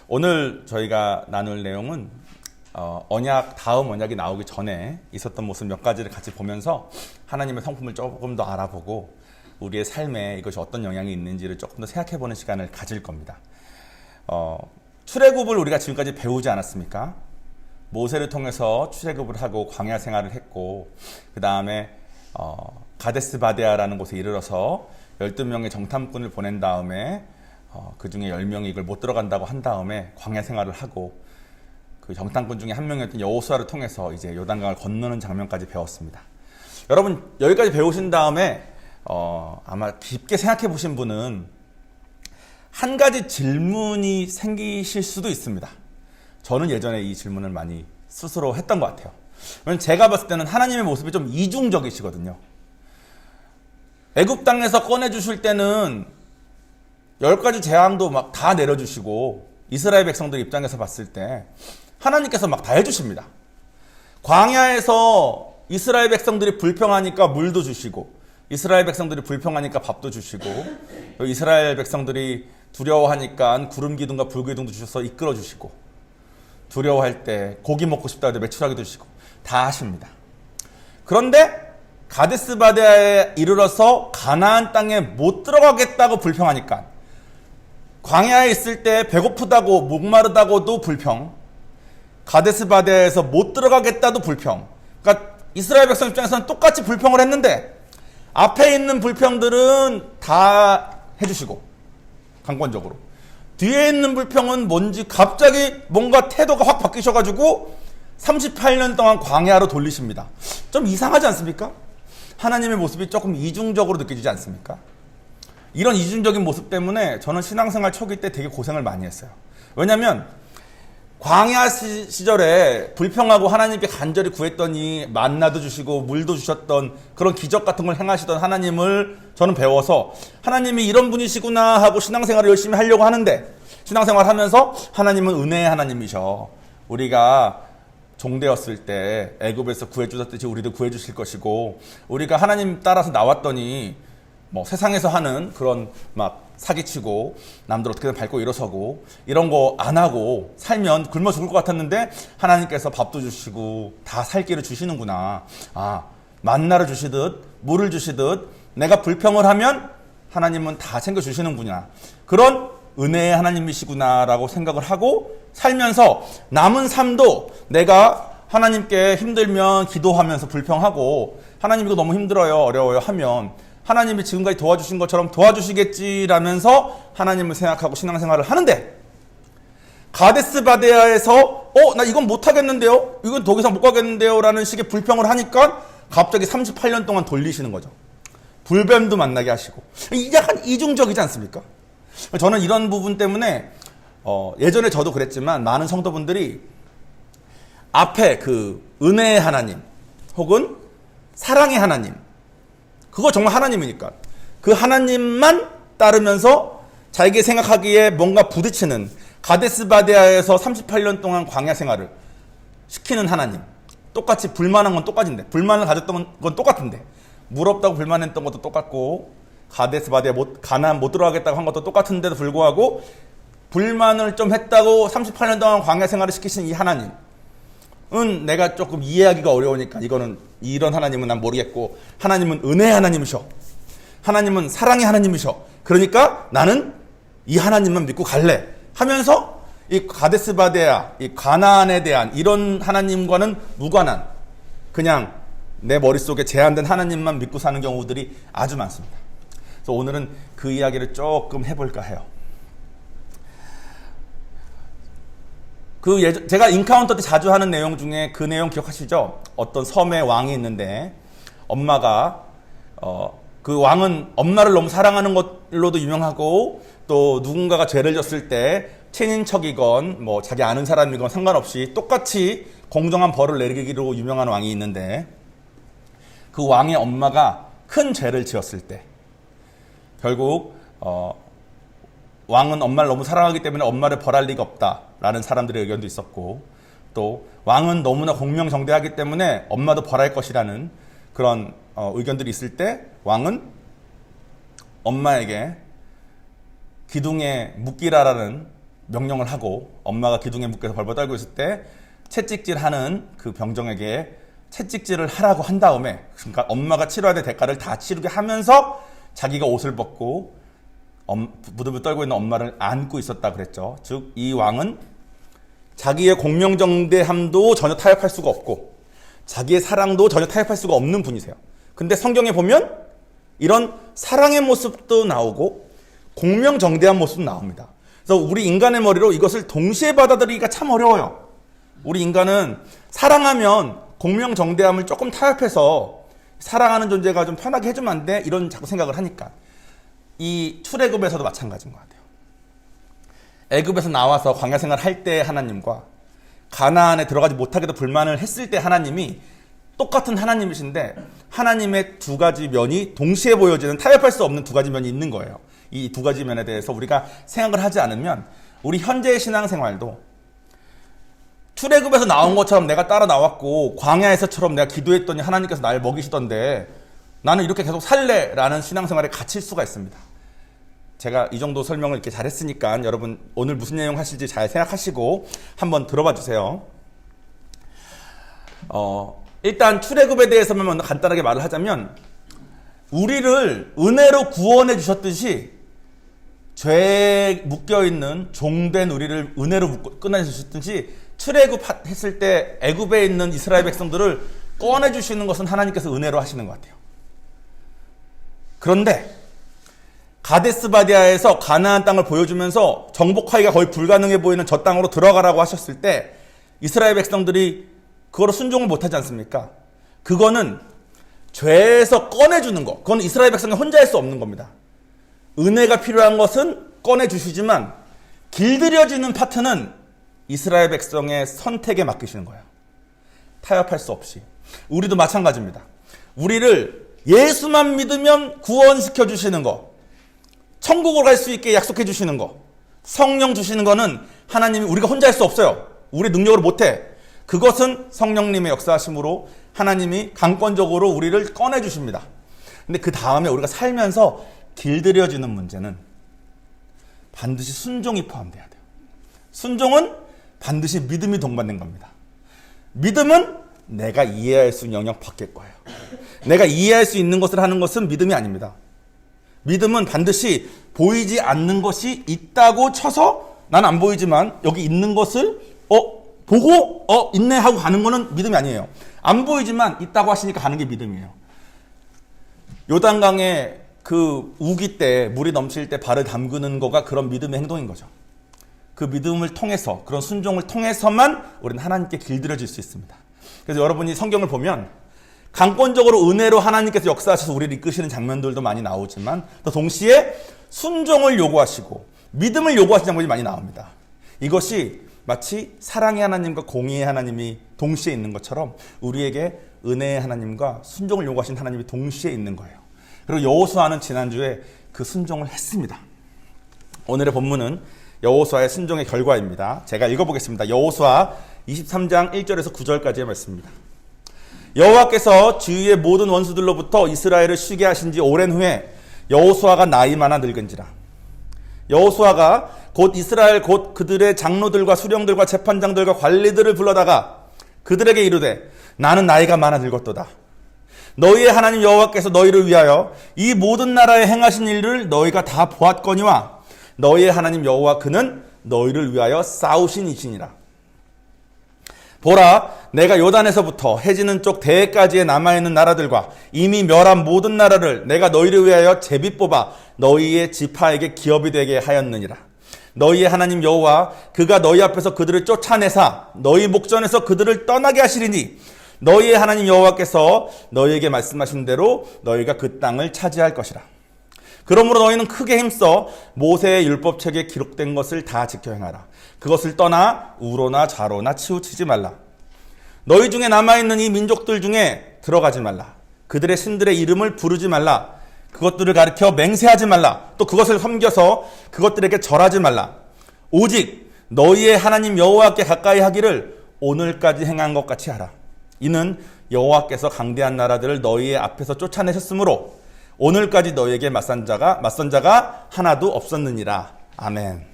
오늘 저희가 나눌 내용은 다음 언약이 나오기 전에 있었던 모습 몇 가지를 같이 보면서 하나님의 성품을 조금 더 알아보고 우리의 삶에 이것이 어떤 영향이 있는지를 조금 더 생각해보는 시간을 가질 겁니다. 출애굽을 우리가 지금까지 배우지 않았습니까? 모세를 통해서 출애굽을 하고 광야 생활을 했고, 그 다음에 가데스 바데아라는 곳에 이르러서 12명의 정탐꾼을 보낸 다음에 그 중에 10명이 이걸 못 들어간다고 한 다음에 광야 생활을 하고, 그 정탐꾼 중에 한 명이었던 여호수아를 통해서 이제 요단강을 건너는 장면까지 배웠습니다. 여러분 여기까지 배우신 다음에 아마 깊게 생각해 보신 분은 한 가지 질문이 생기실 수도 있습니다. 저는 예전에 이 질문을 많이 스스로 했던 것 같아요. 왜냐면 제가 봤을 때는 하나님의 모습이 좀 이중적이시거든요. 애굽 땅에서 꺼내주실 때는 10가지 재앙도 막 다 내려주시고, 이스라엘 백성들 입장에서 봤을 때 하나님께서 막 다 해주십니다. 광야에서 이스라엘 백성들이 불평하니까 물도 주시고, 이스라엘 백성들이 불평하니까 밥도 주시고, 이스라엘 백성들이 두려워하니까 구름 기둥과 불 기둥도 주셔서 이끌어 주시고, 두려워할 때 고기 먹고 싶다 해도 메추라기도 주시고 다 하십니다. 그런데 가데스 바데아에 이르러서 가나안 땅에 못 들어가겠다고 불평하니까, 광야에 있을 때 배고프다고 목마르다고도 불평, 가데스 바데아에서 못 들어가겠다도 불평. 그러니까 이스라엘 백성 입장에서는 똑같이 불평을 했는데 앞에 있는 불평들은 다 해주시고 강권적으로, 뒤에 있는 불평은 뭔지 갑자기 뭔가 태도가 확 바뀌셔가지고 38년 동안 광야로 돌리십니다. 좀 이상하지 않습니까? 하나님의 모습이 조금 이중적으로 느껴지지 않습니까? 이런 이중적인 모습 때문에 저는 신앙생활 초기 때 되게 고생을 많이 했어요. 왜냐하면 광야 시절에 불평하고 하나님께 간절히 구했더니 만나도 주시고 물도 주셨던 그런 기적 같은 걸 행하시던 하나님을 저는 배워서, 하나님이 이런 분이시구나 하고 신앙생활을 열심히 하려고 하는데, 신앙생활 하면서 하나님은 은혜의 하나님이셔, 우리가 종되었을 때 애굽에서 구해주셨듯이 우리도 구해주실 것이고, 우리가 하나님 따라서 나왔더니 뭐 세상에서 하는 그런 막 사기치고 남들 어떻게든 밟고 일어서고 이런 거 안 하고 살면 굶어 죽을 것 같았는데 하나님께서 밥도 주시고 다 살 길을 주시는구나. 만나를 주시듯 물을 주시듯 내가 불평을 하면 하나님은 다 챙겨주시는구나. 그런 은혜의 하나님이시구나라고 생각을 하고 살면서 남은 삶도 내가 하나님께 힘들면 기도하면서 불평하고, 하나님 이거 너무 힘들어요, 어려워요 하면 하나님이 지금까지 도와주신 것처럼 도와주시겠지라면서 하나님을 생각하고 신앙생활을 하는데, 가데스 바데아에서 나 이건 못하겠는데요, 이건 더 이상 못 가겠는데요 라는 식의 불평을 하니까 갑자기 38년 동안 돌리시는 거죠. 불뱀도 만나게 하시고. 약간 이중적이지 않습니까? 저는 이런 부분 때문에 예전에 저도 그랬지만 많은 성도분들이 앞에 그 은혜의 하나님 혹은 사랑의 하나님, 그거 정말 하나님이니까 그 하나님만 따르면서 자기가 생각하기에 뭔가 부딪히는, 가데스 바데아에서 38년 동안 광야 생활을 시키는 하나님, 똑같이 불만한 건 똑같은데, 불만을 가졌던 건 똑같은데, 물 없다고 불만했던 것도 똑같고, 가데스 바데아 가나안 못 들어가겠다고 한 것도 똑같은데도 불구하고 불만을 좀 했다고 38년 동안 광야 생활을 시키신 이 하나님은 내가 조금 이해하기가 어려우니까 이런 하나님은 난 모르겠고, 하나님은 은혜의 하나님이셔, 하나님은 사랑의 하나님이셔, 그러니까 나는 이 하나님만 믿고 갈래 하면서 이 가데스 바데아, 이 가나안에 대한 이런 하나님과는 무관한, 그냥 내 머릿속에 제한된 하나님만 믿고 사는 경우들이 아주 많습니다. 그래서 오늘은 그 이야기를 조금 해볼까 해요. 제가 인카운터 때 자주 하는 내용 중에 그 내용 기억하시죠? 어떤 섬에 왕이 있는데 엄마가 그 왕은 엄마를 너무 사랑하는 것로도 유명하고, 또 누군가가 죄를 졌을 때 친인척이건 뭐 자기 아는 사람이건 상관없이 똑같이 공정한 벌을 내리기로 유명한 왕이 있는데, 그 왕의 엄마가 큰 죄를 지었을 때 결국 왕은 엄마를 너무 사랑하기 때문에 엄마를 벌할 리가 없다라는 사람들의 의견도 있었고, 또 왕은 너무나 공명정대하기 때문에 엄마도 벌할 것이라는 그런 의견들이 있을 때 왕은 엄마에게 기둥에 묶이라라는 명령을 하고 엄마가 기둥에 묶여서 벌벌 떨고 있을 때 채찍질하는 그 병정에게 채찍질을 하라고 한 다음에, 그러니까 엄마가 치러야 될 대가를 다 치르게 하면서 자기가 옷을 벗고 부들부들 떨고 있는 엄마를 안고 있었다 그랬죠. 즉 이 왕은 자기의 공명정대함도 전혀 타협할 수가 없고 자기의 사랑도 전혀 타협할 수가 없는 분이세요. 근데 성경에 보면 이런 사랑의 모습도 나오고 공명정대한 모습도 나옵니다. 그래서 우리 인간의 머리로 이것을 동시에 받아들이기가 참 어려워요. 우리 인간은 사랑하면 공명정대함을 조금 타협해서 사랑하는 존재가 좀 편하게 해주면 안 돼? 이런 자꾸 생각을 하니까. 이 출애굽에서도 마찬가지인 것 같아요. 애굽에서 나와서 광야 생활을 할 때 하나님과 가나안에 들어가지 못하게도 불만을 했을 때 하나님이 똑같은 하나님이신데 하나님의 두 가지 면이 동시에 보여지는, 타협할 수 없는 두 가지 면이 있는 거예요. 이 두 가지 면에 대해서 우리가 생각을 하지 않으면 우리 현재의 신앙생활도 출애굽에서 나온 것처럼 내가 따라 나왔고 광야에서처럼 내가 기도했더니 하나님께서 나를 먹이시던데 나는 이렇게 계속 살래라는 신앙생활에 갇힐 수가 있습니다. 제가 이 정도 설명을 이렇게 잘했으니까 여러분 오늘 무슨 내용 하실지 잘 생각하시고 한번 들어봐 주세요. 일단 출애굽에 대해서만 간단하게 말을 하자면 우리를 은혜로 구원해 주셨듯이 죄에 묶여있는 종된 우리를 은혜로 끊어주셨듯이 출애굽했을 때 애굽에 있는 이스라엘 백성들을 꺼내주시는 것은 하나님께서 은혜로 하시는 것 같아요. 그런데 가데스바디아에서 가나안 땅을 보여주면서 정복하기가 거의 불가능해 보이는 저 땅으로 들어가라고 하셨을 때 이스라엘 백성들이 그거로 순종을 못하지 않습니까? 그거는 죄에서 꺼내주는 거, 그건 이스라엘 백성이 혼자 할 수 없는 겁니다. 은혜가 필요한 것은 꺼내주시지만 길들여지는 파트는 이스라엘 백성의 선택에 맡기시는 거예요. 타협할 수 없이. 우리도 마찬가지입니다. 우리를 예수만 믿으면 구원시켜 주시는 거, 천국으로 갈 수 있게 약속해 주시는 거, 성령 주시는 거는 하나님이 우리가 혼자 할 수 없어요. 우리 능력으로 못해. 그것은 성령님의 역사하심으로 하나님이 강권적으로 우리를 꺼내 주십니다. 근데 그 다음에 우리가 살면서 길들여지는 문제는 반드시 순종이 포함돼야 돼요. 순종은 반드시 믿음이 동반된 겁니다. 믿음은 내가 이해할 수 있는 영역 밖일 거예요. 내가 이해할 수 있는 것을 하는 것은 믿음이 아닙니다. 믿음은 반드시 보이지 않는 것이 있다고 쳐서 난 안 보이지만 여기 있는 것을 보고 있네 하고 가는 거는 믿음이 아니에요. 안 보이지만 있다고 하시니까 가는 게 믿음이에요. 요단강에 그 우기 때 물이 넘칠 때 발을 담그는 거가 그런 믿음의 행동인 거죠. 그 믿음을 통해서, 그런 순종을 통해서만 우리는 하나님께 길들여질 수 있습니다. 그래서 여러분이 성경을 보면 강권적으로 은혜로 하나님께서 역사하셔서 우리를 이끄시는 장면들도 많이 나오지만 또 동시에 순종을 요구하시고 믿음을 요구하시는 장면이 많이 나옵니다. 이것이 마치 사랑의 하나님과 공의의 하나님이 동시에 있는 것처럼 우리에게 은혜의 하나님과 순종을 요구하신 하나님이 동시에 있는 거예요. 그리고 여호수아는 지난주에 그 순종을 했습니다. 오늘의 본문은 여호수아의 순종의 결과입니다. 제가 읽어보겠습니다. 여호수아 23장 1절에서 9절까지의 말씀입니다. 여호와께서 주위의 모든 원수들로부터 이스라엘을 쉬게 하신 지 오랜 후에 여호수아가 나이 많아 늙은지라. 여호수아가 곧 이스라엘 곧 그들의 장로들과 수령들과 재판장들과 관리들을 불러다가 그들에게 이르되 나는 나이가 많아 늙었도다. 너희의 하나님 여호와께서 너희를 위하여 이 모든 나라에 행하신 일을 너희가 다 보았거니와 너희의 하나님 여호와 그는 너희를 위하여 싸우신 이시니라. 보라, 내가 요단에서부터 해지는 쪽 대해까지에 남아있는 나라들과 이미 멸한 모든 나라를 내가 너희를 위하여 제비 뽑아 너희의 지파에게 기업이 되게 하였느니라. 너희의 하나님 여호와 그가 너희 앞에서 그들을 쫓아내사 너희 목전에서 그들을 떠나게 하시리니 너희의 하나님 여호와께서 너희에게 말씀하신 대로 너희가 그 땅을 차지할 것이라. 그러므로 너희는 크게 힘써 모세의 율법책에 기록된 것을 다 지켜 행하라. 그것을 떠나 우로나 좌로나 치우치지 말라. 너희 중에 남아있는 이 민족들 중에 들어가지 말라. 그들의 신들의 이름을 부르지 말라. 그것들을 가리켜 맹세하지 말라. 또 그것을 섬겨서 그것들에게 절하지 말라. 오직 너희의 하나님 여호와께 가까이 하기를 오늘까지 행한 것 같이 하라. 이는 여호와께서 강대한 나라들을 너희의 앞에서 쫓아내셨으므로 오늘까지 너희에게 맞선 자가 하나도 없었느니라. 아멘.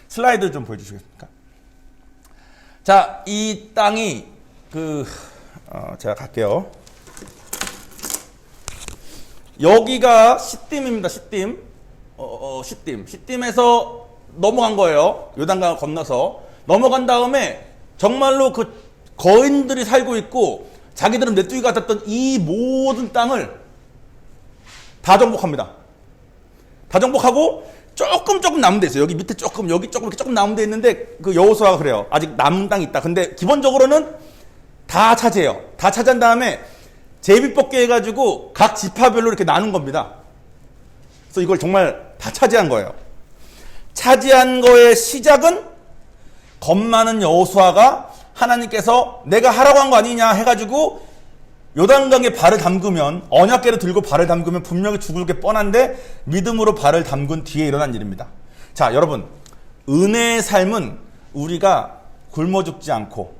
슬라이드 좀 보여주시겠습니까? 자, 이 땅이 제가 갈게요. 여기가 시딤입니다. 시딤. 시딤에서 넘어간 거예요. 요단강을 건너서 넘어간 다음에 정말로 그 거인들이 살고 있고 자기들은 메뚜기 같았던 이 모든 땅을 다 정복합니다. 다 정복하고 조금 남은 데 있어요. 여기 밑에 조금, 여기 조금, 이렇게 조금 남은 데 있는데 그 여호수아가 그래요. 아직 남은 땅이 있다. 근데 기본적으로는 다 차지해요. 다 차지한 다음에 제비뽑기 해가지고 각 지파별로 이렇게 나눈 겁니다. 그래서 이걸 정말 다 차지한 거예요. 차지한 거의 시작은 겁 많은 여호수아가 하나님께서 내가 하라고 한 거 아니냐 해가지고 요단강에 발을 담그면, 언약궤를 들고 발을 담그면 분명히 죽을 게 뻔한데 믿음으로 발을 담근 뒤에 일어난 일입니다. 자, 여러분, 은혜의 삶은 우리가 굶어 죽지 않고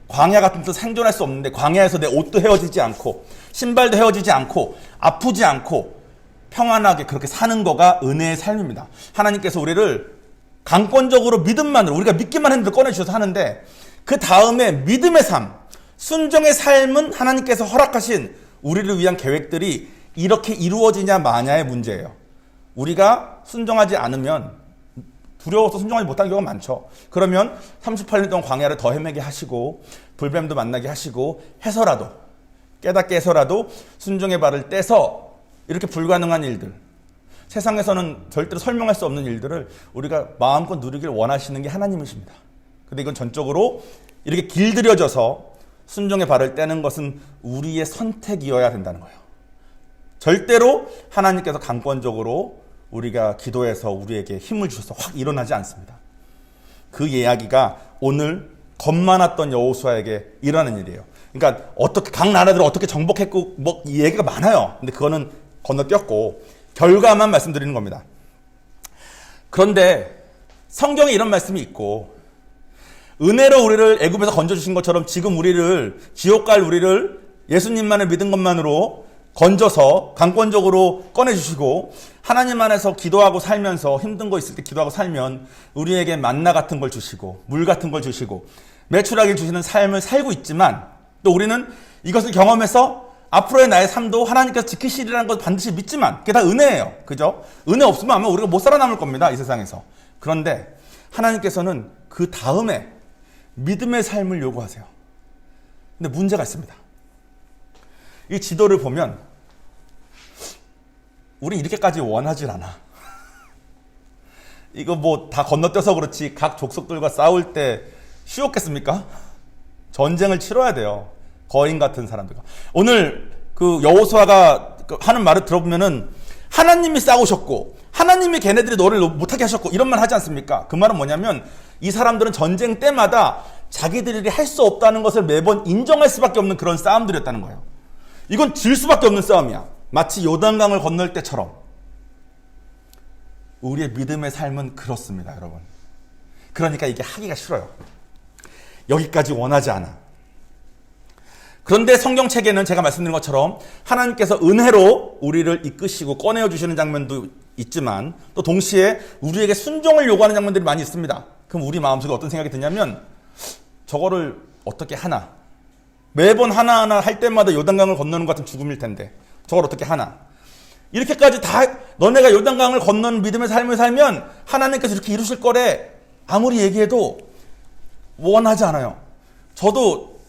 광야 같은 데서 생존할 수 없는데 광야에서 내 옷도 헤어지지 않고 신발도 헤어지지 않고 아프지 않고 평안하게 그렇게 사는 거가 은혜의 삶입니다. 하나님께서 우리를 강권적으로 믿음만으로, 우리가 믿기만 했는데 꺼내주셔서 하는데, 그 다음에 믿음의 삶, 순종의 삶은 하나님께서 허락하신 우리를 위한 계획들이 이렇게 이루어지냐 마냐의 문제예요. 우리가 순종하지 않으면, 두려워서 순종하지 못하는 경우가 많죠. 그러면 38년 동안 광야를 더 헤매게 하시고 불뱀도 만나게 하시고 해서라도, 깨닫게 해서라도 순종의 발을 떼서 이렇게 불가능한 일들, 세상에서는 절대로 설명할 수 없는 일들을 우리가 마음껏 누리길 원하시는 게 하나님이십니다. 근데 이건 전적으로 이렇게 길들여져서 순종의 발을 떼는 것은 우리의 선택이어야 된다는 거예요. 절대로 하나님께서 강권적으로 우리가 기도해서 우리에게 힘을 주셔서 확 일어나지 않습니다. 그 이야기가 오늘 겁 많았던 여호수아에게 일어나는 일이에요. 그러니까 어떻게 각 나라들을 어떻게 정복했고 뭐 이 얘기가 많아요. 근데 그거는 건너뛰었고 결과만 말씀드리는 겁니다. 그런데 성경에 이런 말씀이 있고, 은혜로 우리를 애굽에서 건져주신 것처럼 지금 우리를, 지옥 갈 우리를 예수님만을 믿은 것만으로 건져서 강권적으로 꺼내주시고, 하나님 안에서 기도하고 살면서 힘든 거 있을 때 기도하고 살면 우리에게 만나 같은 걸 주시고 물 같은 걸 주시고 매출하게 주시는 삶을 살고 있지만, 또 우리는 이것을 경험해서 앞으로의 나의 삶도 하나님께서 지키시리라는 걸 반드시 믿지만, 그게 다 은혜예요. 그죠? 은혜 없으면 아마 우리가 못 살아남을 겁니다. 이 세상에서. 그런데 하나님께서는 그 다음에 믿음의 삶을 요구하세요. 근데 문제가 있습니다. 이 지도를 보면 우리 이렇게까지 원하질 않아. 이거 뭐 다 건너뛰어서 그렇지 각 족속들과 싸울 때 쉬웠겠습니까? 전쟁을 치러야 돼요. 거인 같은 사람들과. 오늘 그 여호수아가 하는 말을 들어보면은 하나님이 싸우셨고 하나님이 걔네들이 너를 못하게 하셨고 이런 말 하지 않습니까? 그 말은 뭐냐면 이 사람들은 전쟁 때마다 자기들이 할 수 없다는 것을 매번 인정할 수밖에 없는 그런 싸움들이었다는 거예요. 이건 질 수밖에 없는 싸움이야. 마치 요단강을 건널 때처럼. 우리의 믿음의 삶은 그렇습니다, 여러분. 그러니까 이게 하기가 싫어요. 여기까지 원하지 않아. 그런데 성경책에는 제가 말씀드린 것처럼 하나님께서 은혜로 우리를 이끄시고 꺼내어 주시는 장면도 있지만, 또 동시에 우리에게 순종을 요구하는 장면들이 많이 있습니다. 그럼 우리 마음속에 어떤 생각이 드냐면, 저거를 어떻게 하나? 매번 하나하나 할 때마다 요단강을 건너는 것 같은 죽음일 텐데 저걸 어떻게 하나? 이렇게까지 다 너네가 요단강을 건너는 믿음의 삶을 살면 하나님께서 이렇게 이루실 거래 아무리 얘기해도 원하지 않아요. 저도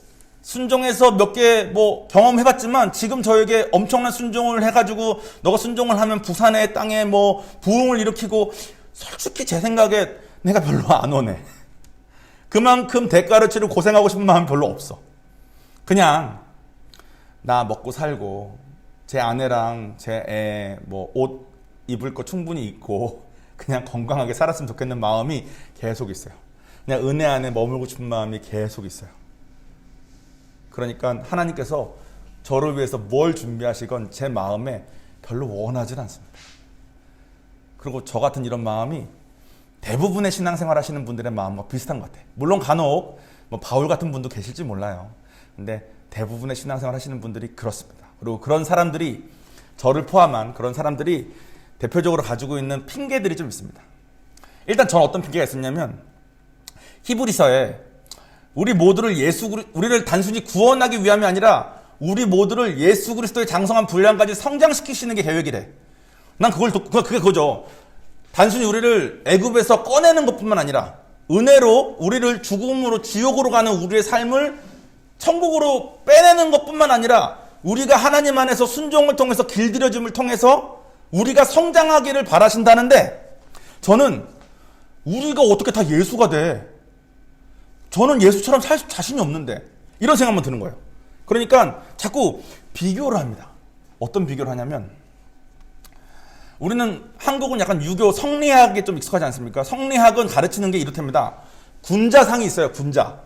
순종해서 몇 개 뭐 경험해봤지만 지금 저에게 엄청난 순종을 해가지고 너가 순종을 하면 부산의 땅에 뭐 부흥을 일으키고, 솔직히 제 생각에 내가 별로 안 원해. 그만큼 대가를 치르고 고생하고 싶은 마음이 별로 없어. 그냥 나 먹고 살고 제 아내랑 제 애 뭐 옷 입을 거 충분히 입고 그냥 건강하게 살았으면 좋겠는 마음이 계속 있어요. 그냥 은혜 안에 머물고 싶은 마음이 계속 있어요. 그러니까 하나님께서 저를 위해서 뭘 준비하시건 제 마음에 별로 원하지 않습니다. 그리고 저 같은 이런 마음이 대부분의 신앙생활 하시는 분들의 마음과 비슷한 것 같아요. 물론 간혹 뭐 바울 같은 분도 계실지 몰라요. 근데 대부분의 신앙생활 하시는 분들이 그렇습니다. 그리고 그런 사람들이, 저를 포함한 그런 사람들이 대표적으로 가지고 있는 핑계들이 좀 있습니다. 일단 저는 어떤 핑계가 있었냐면 히브리서에 우리를 단순히 구원하기 위함이 아니라 우리 모두를 예수 그리스도의 장성한 분량까지 성장시키시는 게 계획이래. 난 그게 그거죠. 단순히 우리를 애굽에서 꺼내는 것뿐만 아니라 은혜로 우리를 죽음으로 지옥으로 가는 우리의 삶을 천국으로 빼내는 것뿐만 아니라 우리가 하나님 안에서 순종을 통해서 길들여짐을 통해서 우리가 성장하기를 바라신다는데 저는 우리가 어떻게 다 예수가 돼? 저는 예수처럼 살 자신이 없는데 이런 생각만 드는 거예요. 그러니까 자꾸 비교를 합니다. 어떤 비교를 하냐면 우리는 한국은 약간 유교 성리학에 좀 익숙하지 않습니까? 성리학은 가르치는 게 이렇답니다. 군자상이 있어요. 군자.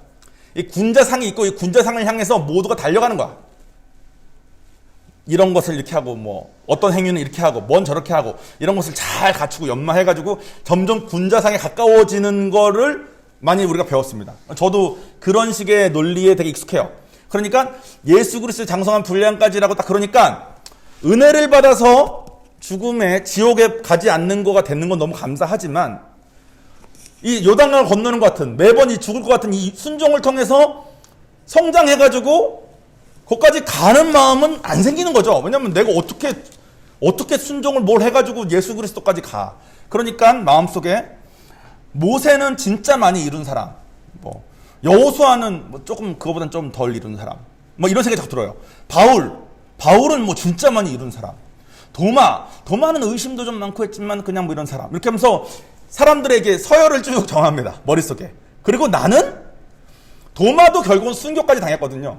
이 군자상이 있고 이 군자상을 향해서 모두가 달려가는 거야. 이런 것을 이렇게 하고 뭐 어떤 행위는 이렇게 하고 뭔 저렇게 하고 이런 것을 잘 갖추고 연마해가지고 점점 군자상에 가까워지는 거를 많이 우리가 배웠습니다. 저도 그런 식의 논리에 되게 익숙해요. 그러니까 예수 그리스도의 장성한 분량까지라고 딱 그러니까 은혜를 받아서 죽음에 지옥에 가지 않는 거가 되는 건 너무 감사하지만 이 요단강을 건너는 것 같은 매번 이 죽을 것 같은 이 순종을 통해서 성장해가지고 거기까지 가는 마음은 안 생기는 거죠. 왜냐면 내가 어떻게 순종을 뭘 해가지고 예수 그리스도까지 가. 그러니까 마음속에 모세는 진짜 많이 이룬 사람, 뭐 여호수아는 뭐 조금 그거보단 좀 덜 이룬 사람, 뭐 이런 생각이 자꾸 들어요. 바울은 뭐 진짜 많이 이룬 사람. 도마는 의심도 좀 많고 했지만 그냥 뭐 이런 사람. 이렇게 하면서 사람들에게 서열을 쭉 정합니다. 머릿속에. 그리고 나는 도마도 결국은 순교까지 당했거든요.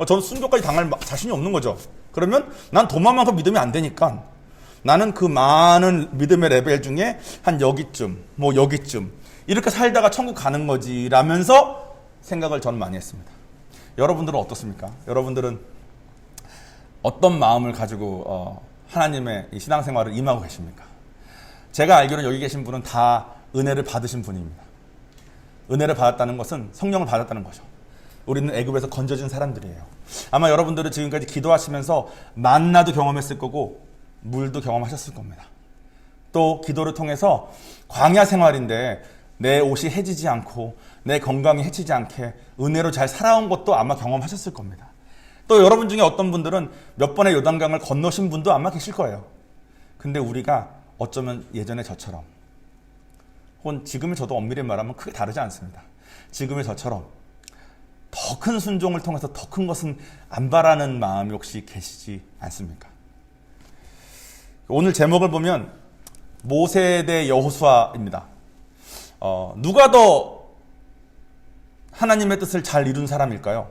저는 순교까지 당할 자신이 없는 거죠. 그러면 난 도마만큼 믿음이 안 되니까 나는 그 많은 믿음의 레벨 중에 한 여기쯤, 뭐 여기쯤 이렇게 살다가 천국 가는 거지 라면서 생각을 저는 많이 했습니다. 여러분들은 어떻습니까? 여러분들은 어떤 마음을 가지고 하나님의 이 신앙생활을 임하고 계십니까? 제가 알기로는 여기 계신 분은 다 은혜를 받으신 분입니다. 은혜를 받았다는 것은 성령을 받았다는 거죠. 우리는 애굽에서 건져진 사람들이에요. 아마 여러분들은 지금까지 기도하시면서 만나도 경험했을 거고 물도 경험하셨을 겁니다. 또 기도를 통해서 광야 생활인데 내 옷이 해지지 않고 내 건강이 해치지 않게 은혜로 잘 살아온 것도 아마 경험하셨을 겁니다. 또 여러분 중에 어떤 분들은 몇 번의 요단강을 건너신 분도 아마 계실 거예요. 근데 우리가 어쩌면 예전의 저처럼 혹은 지금의 저도 엄밀히 말하면 크게 다르지 않습니다. 지금의 저처럼 더 큰 순종을 통해서 더 큰 것은 안 바라는 마음이 혹시 계시지 않습니까? 오늘 제목을 보면 모세 대 여호수아입니다. 누가 더 하나님의 뜻을 잘 이룬 사람일까요?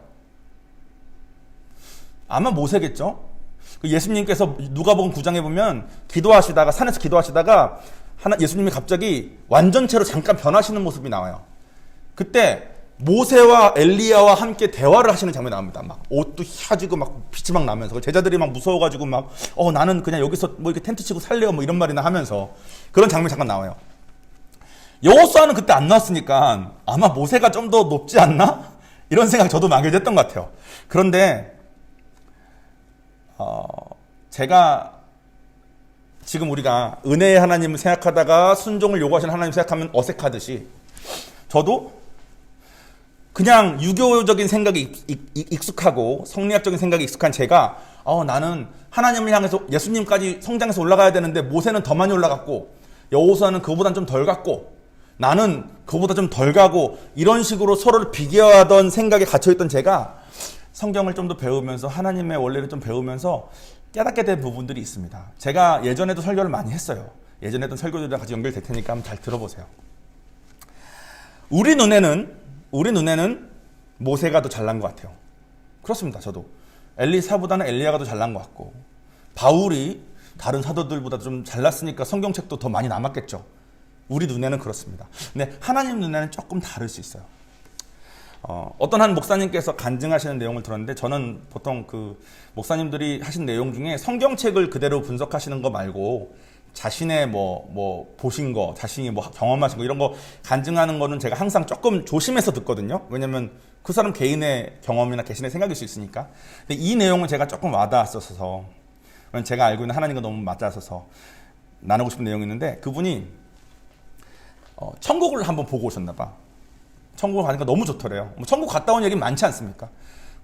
아마 모세겠죠? 예수님께서 누가복음 9장에 보면 기도하시다가 산에서 기도하시다가 예수님이 갑자기 완전체로 잠깐 변하시는 모습이 나와요. 그때 모세와 엘리야와 함께 대화를 하시는 장면이 나옵니다. 막 옷도 휘어지고 막 빛이 막 나면서 제자들이 막 무서워가지고 막 나는 그냥 여기서 뭐 이렇게 텐트 치고 살래요 뭐 이런 말이나 하면서 그런 장면이 잠깐 나와요. 여호수아는 그때 안 나왔으니까 아마 모세가 좀 더 높지 않나? 이런 생각이 저도 많이 했던 것 같아요. 그런데 제가 지금 우리가 은혜의 하나님을 생각하다가 순종을 요구하시는 하나님 생각하면 어색하듯이 저도 그냥 유교적인 생각이 익숙하고 성리학적인 생각이 익숙한 제가 나는 하나님을 향해서 예수님까지 성장해서 올라가야 되는데 모세는 더 많이 올라갔고 여호수아는 그거보단 좀 덜 갔고 나는 그거보다 좀 덜 가고 이런 식으로 서로를 비교하던 생각에 갇혀있던 제가 성경을 좀 더 배우면서 하나님의 원리를 좀 배우면서 깨닫게 된 부분들이 있습니다. 제가 예전에도 설교를 많이 했어요. 예전에 했던 설교들이랑 같이 연결될 테니까 한번 잘 들어보세요. 우리 눈에는 모세가 더 잘난 것 같아요. 그렇습니다. 저도 엘리사보다는 엘리야가 더 잘난 것 같고 바울이 다른 사도들보다 좀 잘났으니까 성경책도 더 많이 남았겠죠. 우리 눈에는 그렇습니다. 근데 하나님 눈에는 조금 다를 수 있어요. 어떤 한 목사님께서 간증하시는 내용을 들었는데 저는 보통 그 목사님들이 하신 내용 중에 성경책을 그대로 분석하시는 거 말고 자신의 뭐 보신 거, 자신이 뭐 경험하신 거 이런 거 간증하는 거는 제가 항상 조금 조심해서 듣거든요. 왜냐면 그 사람 개인의 경험이나 개신의 생각일 수 있으니까. 근데 이 내용은 제가 조금 와닿았어서 제가 알고 있는 하나님과 너무 맞아서서 나누고 싶은 내용이 있는데 그분이 천국을 한번 보고 오셨나 봐. 천국을 가니까 너무 좋더래요. 뭐 천국 갔다 온 얘기 많지 않습니까?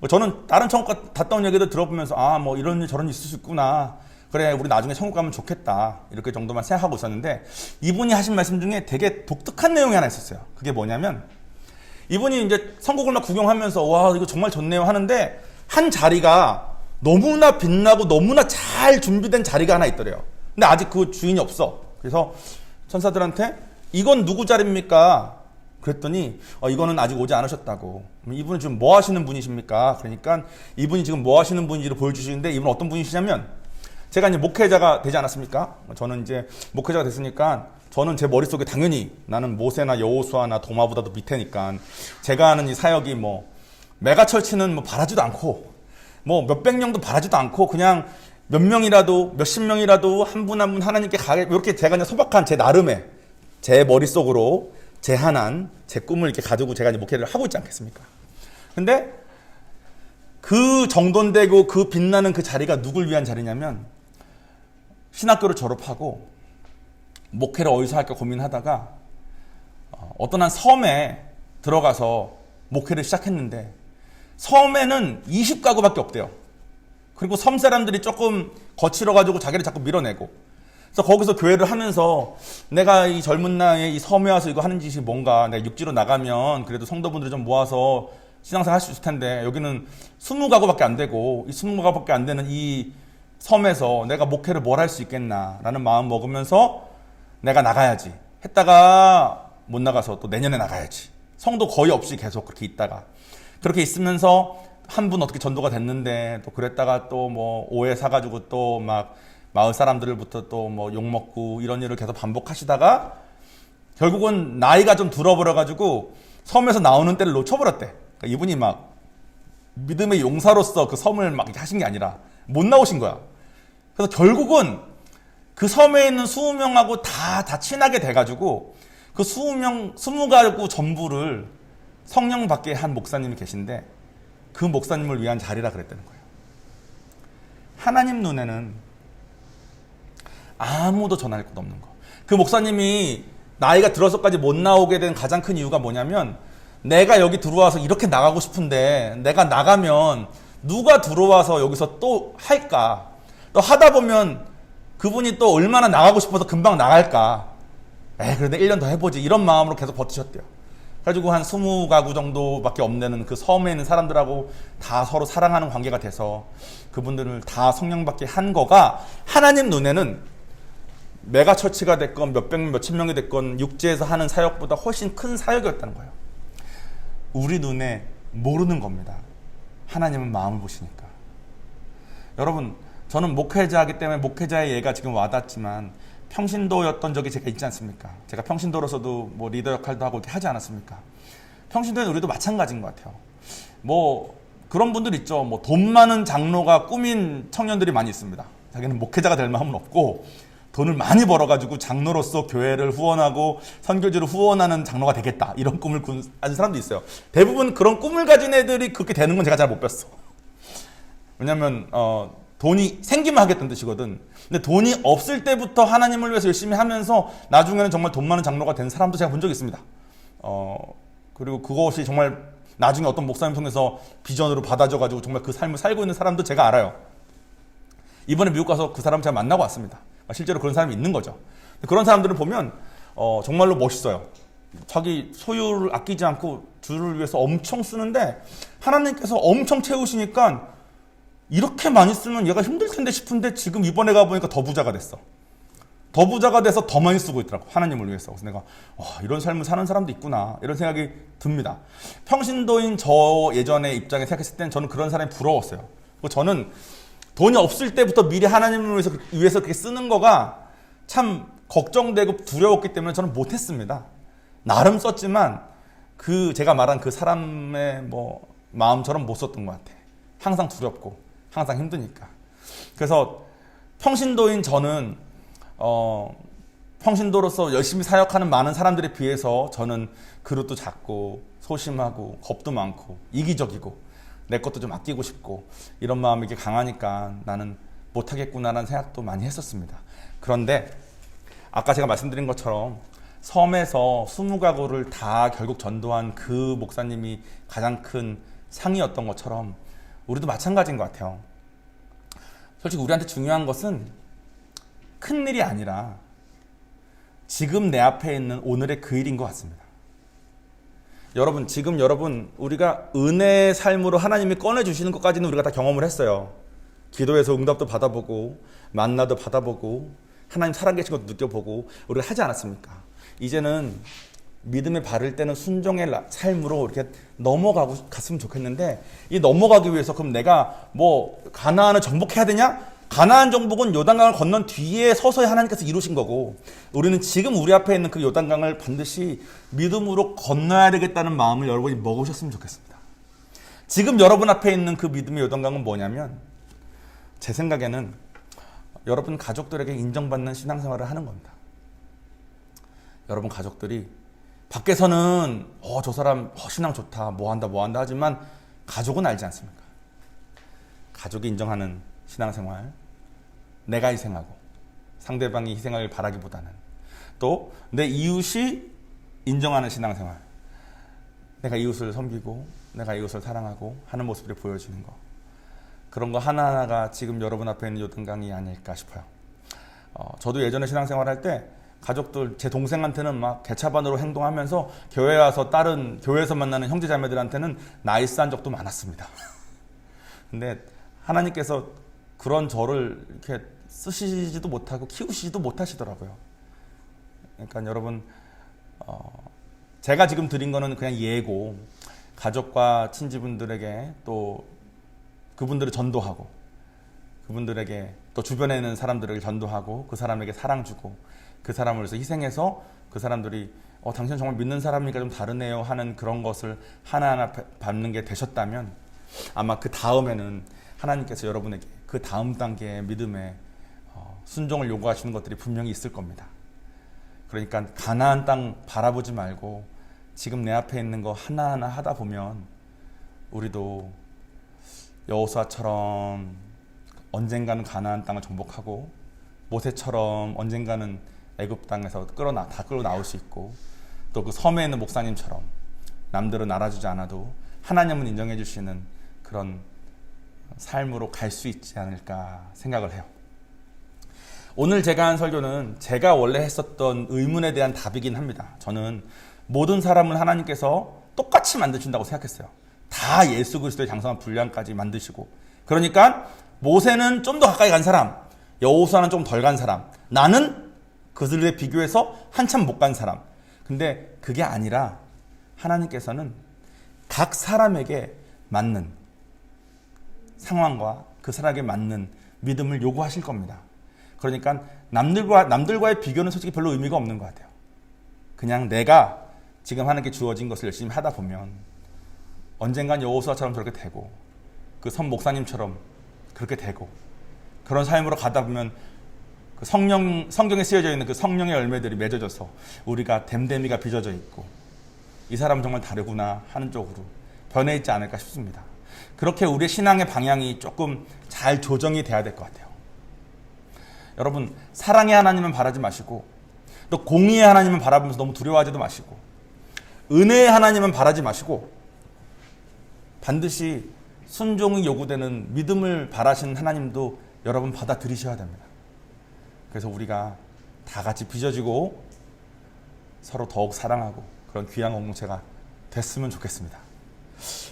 뭐 저는 다른 천국 갔다 온 얘기도 들어보면서 뭐 이런 일 저런 일 있을 수 있구나. 그래, 우리 나중에 천국 가면 좋겠다. 이렇게 정도만 생각하고 있었는데, 이분이 하신 말씀 중에 되게 독특한 내용이 하나 있었어요. 그게 뭐냐면, 이분이 이제 천국을 막 구경하면서 와, 이거 정말 좋네요 하는데, 한 자리가 너무나 빛나고 너무나 잘 준비된 자리가 하나 있더래요. 근데 아직 그 주인이 없어. 그래서 천사들한테 이건 누구 자리입니까? 그랬더니 이거는 아직 오지 않으셨다고. 이분은 지금 뭐 하시는 분이십니까? 그러니까 이분이 지금 뭐 하시는 분인지를 보여주시는데, 이분은 어떤 분이시냐면, 제가 이제 목회자가 되지 않았습니까? 저는 이제 목회자가 됐으니까 저는 제 머릿속에 당연히 나는 모세나 여호수아나 도마보다도 밑에니까 제가 하는 이 사역이 뭐 메가철치는 뭐 바라지도 않고 뭐 몇백 명도 바라지도 않고 그냥 몇 명이라도 몇십 명이라도 한 분 한 분 하나님께 가게, 이렇게 제가 그냥 소박한 제 나름의 제 머릿속으로 제한한 제 꿈을 이렇게 가지고 제가 이제 목회를 하고 있지 않겠습니까? 근데 그 정돈되고 그 빛나는 그 자리가 누굴 위한 자리냐면, 신학교를 졸업하고 목회를 어디서 할까 고민하다가 어떤 한 섬에 들어가서 목회를 시작했는데, 섬에는 20가구밖에 없대요. 그리고 섬 사람들이 조금 거칠어가지고 자기를 자꾸 밀어내고, 그래서 거기서 교회를 하면서 내가 이 젊은 나이에 이 섬에 와서 이거 하는 짓이 뭔가, 내가 육지로 나가면 그래도 성도분들이 좀 모아서 신앙생활 할 수 있을 텐데 여기는 20가구밖에 안 되고, 이 20가구밖에 안 되는 이 섬에서 내가 목회를 뭘 할 수 있겠나 라는 마음 먹으면서 내가 나가야지 했다가 못 나가서 또 내년에 나가야지, 성도 거의 없이 계속 그렇게 있다가, 그렇게 있으면서 한 분 어떻게 전도가 됐는데 또 그랬다가 또 뭐 오해 사가지고 또 막 마을 사람들부터 또 뭐 욕먹고 이런 일을 계속 반복하시다가 결국은 나이가 좀 들어버려가지고 섬에서 나오는 때를 놓쳐버렸대. 그러니까 이분이 막 믿음의 용사로서 그 섬을 막 하신 게 아니라 못 나오신 거야. 그래서 결국은 그 섬에 있는 20명하고 다 친하게 돼가지고 그 20가구 전부를 성령 받게 한 목사님이 계신데, 그 목사님을 위한 자리라 그랬다는 거예요. 하나님 눈에는 아무도 전할 것 없는 거. 그 목사님이 나이가 들어서까지 못 나오게 된 가장 큰 이유가 뭐냐면, 내가 여기 들어와서 이렇게 나가고 싶은데 내가 나가면 누가 들어와서 여기서 또 할까? 또 하다 보면 그분이 또 얼마나 나가고 싶어서 금방 나갈까? 그래도 1년 더 해보지. 이런 마음으로 계속 버티셨대요. 그래가지고 한 20가구 정도밖에 없는 그 섬에 있는 사람들하고 다 서로 사랑하는 관계가 돼서 그분들을 다 성령받게 한 거가, 하나님 눈에는 메가처치가 됐건 몇백 명, 몇천 명이 됐건 육지에서 하는 사역보다 훨씬 큰 사역이었다는 거예요. 우리 눈에 모르는 겁니다. 하나님은 마음을 보시니까. 여러분, 저는 목회자이기 때문에 목회자의 예가 지금 와닿지만 평신도였던 적이 제가 있지 않습니까? 제가 평신도로서도 뭐 리더 역할도 하고 이렇게 하지 않았습니까? 평신도에는 우리도 마찬가지인 것 같아요. 뭐 그런 분들 있죠. 뭐 돈 많은 장로가 꾸민 청년들이 많이 있습니다. 자기는 목회자가 될 마음은 없고 돈을 많이 벌어가지고 장로로서 교회를 후원하고 선교지를 후원하는 장로가 되겠다, 이런 꿈을 가진 사람도 있어요. 대부분 그런 꿈을 가진 애들이 그렇게 되는 건 제가 잘 못 뵀어. 왜냐면 돈이 생기면 하겠다는 뜻이거든. 근데 돈이 없을 때부터 하나님을 위해서 열심히 하면서 나중에는 정말 돈 많은 장로가 된 사람도 제가 본 적이 있습니다. 그리고 그것이 정말 나중에 어떤 목사님 통해서 비전으로 받아줘가지고 정말 그 삶을 살고 있는 사람도 제가 알아요. 이번에 미국 가서 그 사람 제가 만나고 왔습니다. 실제로 그런 사람이 있는 거죠. 그런 사람들을 보면 정말로 멋있어요. 자기 소유를 아끼지 않고 주를 위해서 엄청 쓰는데 하나님께서 엄청 채우시니까 이렇게 많이 쓰면 얘가 힘들 텐데 싶은데 지금 이번에 가보니까 더 부자가 됐어. 더 부자가 돼서 더 많이 쓰고 있더라고, 하나님을 위해서. 그래서 내가 이런 삶을 사는 사람도 있구나, 이런 생각이 듭니다. 평신도인 저 예전에 입장에 생각했을 때는 저는 그런 사람이 부러웠어요. 그리고 저는 돈이 없을 때부터 미리 하나님을 위해서 그렇게 쓰는 거가 참 걱정되고 두려웠기 때문에 저는 못했습니다. 나름 썼지만 제가 말한 그 사람의 뭐 마음처럼 못 썼던 것 같아. 항상 두렵고 항상 힘드니까. 그래서 평신도인 저는 평신도로서 열심히 사역하는 많은 사람들에 비해서 저는 그릇도 작고 소심하고 겁도 많고 이기적이고 내 것도 좀 아끼고 싶고 이런 마음이 이렇게 강하니까 나는 못하겠구나라는 생각도 많이 했었습니다. 그런데 아까 제가 말씀드린 것처럼 섬에서 20가구를 다 결국 전도한 그 목사님이 가장 큰 상이었던 것처럼 우리도 마찬가지인 것 같아요. 솔직히 우리한테 중요한 것은 큰 일이 아니라 지금 내 앞에 있는 오늘의 그 일인 것 같습니다. 여러분, 지금 우리가 은혜의 삶으로 하나님이 꺼내주시는 것까지는 우리가 다 경험을 했어요. 기도해서 응답도 받아보고 만나도 받아보고 하나님 살아계신 것도 느껴보고 우리가 하지 않았습니까? 이제는 믿음에 바를 때는 순종의 삶으로 이렇게 넘어갔으면 좋겠는데, 이 넘어가기 위해서 그럼 내가 가나안을 정복해야 되냐? 가나안 정복은 요단강을 건넌 뒤에 서서히 하나님께서 이루신 거고, 우리는 지금 우리 앞에 있는 그 요단강을 반드시 믿음으로 건너야 되겠다는 마음을 여러분이 먹으셨으면 좋겠습니다. 지금 여러분 앞에 있는 그 믿음의 요단강은 뭐냐면, 제 생각에는 여러분 가족들에게 인정받는 신앙생활을 하는 겁니다. 여러분 가족들이 밖에서는 저 사람 신앙 좋다, 뭐 한다 하지만 가족은 알지 않습니까? 가족이 인정하는 신앙생활, 내가 희생하고 상대방이 희생하길 바라기보다는 또 내 이웃이 인정하는 신앙생활, 내가 이웃을 섬기고 내가 이웃을 사랑하고 하는 모습들이 보여지는 거, 그런 거 하나하나가 지금 여러분 앞에 있는 요단강이 아닐까 싶어요. 저도 예전에 신앙생활 할 때 가족들, 제 동생한테는 막 개차반으로 행동하면서 교회 와서 다른 교회에서 만나는 형제자매들한테는 나이스한 적도 많았습니다. 근데 하나님께서 그런 저를 이렇게 쓰시지도 못하고 키우시지도 못하시더라고요. 그러니까 여러분, 제가 지금 드린 거는 그냥 예고, 가족과 친지분들에게 또 그분들을 전도하고, 그분들에게 또 주변에 있는 사람들에게 전도하고, 그 사람에게 사랑 주고, 그 사람을 위해서 희생해서 그 사람들이 당신 정말 믿는 사람이니까 좀 다르네요 하는 그런 것을 하나하나 밟는 게 되셨다면, 아마 그 다음에는 하나님께서 여러분에게 그 다음 단계의 믿음의 순종을 요구하시는 것들이 분명히 있을 겁니다. 그러니까 가나안 땅 바라보지 말고 지금 내 앞에 있는 거 하나하나 하다 보면 우리도 여호수아처럼 언젠가는 가나안 땅을 정복하고, 모세처럼 언젠가는 애굽 땅에서 다 끌어 나올 수 있고, 또 그 섬에 있는 목사님처럼 남들은 알아주지 않아도 하나님은 인정해 주시는 그런 삶으로 갈 수 있지 않을까 생각을 해요. 오늘 제가 한 설교는 제가 원래 했었던 의문에 대한 답이긴 합니다. 저는 모든 사람을 하나님께서 똑같이 만드신다고 생각했어요. 다 예수 그리스도의 장성한 분량까지 만드시고, 그러니까 모세는 좀 더 가까이 간 사람, 여호수아는 좀 덜 간 사람, 나는 그들에 비교해서 한참 못 간 사람. 근데 그게 아니라 하나님께서는 각 사람에게 맞는 상황과 그 사람에게 맞는 믿음을 요구하실 겁니다. 그러니까 남들과의 비교는 솔직히 별로 의미가 없는 것 같아요. 그냥 내가 지금 하나님께 주어진 것을 열심히 하다 보면 언젠간 여호수아처럼 저렇게 되고, 그 선 목사님처럼 그렇게 되고, 그런 삶으로 가다 보면 그 성경에 쓰여져 있는 그 성령의 열매들이 맺어져서 우리가 댐댐이가 빚어져 있고, 이 사람은 정말 다르구나 하는 쪽으로 변해 있지 않을까 싶습니다. 그렇게 우리의 신앙의 방향이 조금 잘 조정이 돼야 될 것 같아요. 여러분, 사랑의 하나님은 바라지 마시고, 또 공의의 하나님은 바라보면서 너무 두려워하지도 마시고, 은혜의 하나님은 바라지 마시고, 반드시 순종이 요구되는 믿음을 바라시는 하나님도 여러분 받아들이셔야 됩니다. 그래서 우리가 다 같이 빚어지고 서로 더욱 사랑하고 그런 귀한 공동체가 됐으면 좋겠습니다.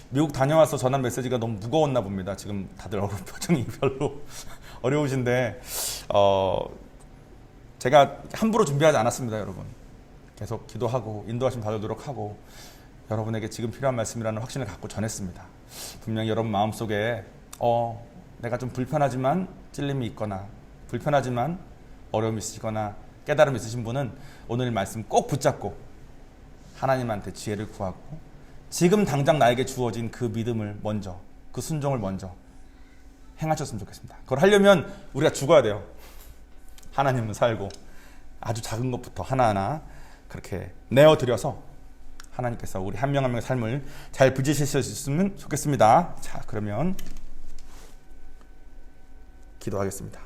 미국 다녀와서 전한 메시지가 너무 무거웠나 봅니다. 지금 다들 표정이 별로 어려우신데, 제가 함부로 준비하지 않았습니다. 여러분, 계속 기도하고 인도하심 받도록 하고 여러분에게 지금 필요한 말씀이라는 확신을 갖고 전했습니다. 분명히 여러분 마음속에 내가 좀 불편하지만 찔림이 있거나, 불편하지만 어려움이 있으시거나 깨달음이 있으신 분은 오늘 말씀 꼭 붙잡고 하나님한테 지혜를 구하고, 지금 당장 나에게 주어진 그 믿음을 먼저, 그 순종을 먼저 행하셨으면 좋겠습니다. 그걸 하려면 우리가 죽어야 돼요. 하나님은 살고 아주 작은 것부터 하나하나 그렇게 내어드려서 하나님께서 우리 한 명 한 명의 삶을 잘 빚으셨으면 좋겠습니다. 자, 그러면 기도하겠습니다.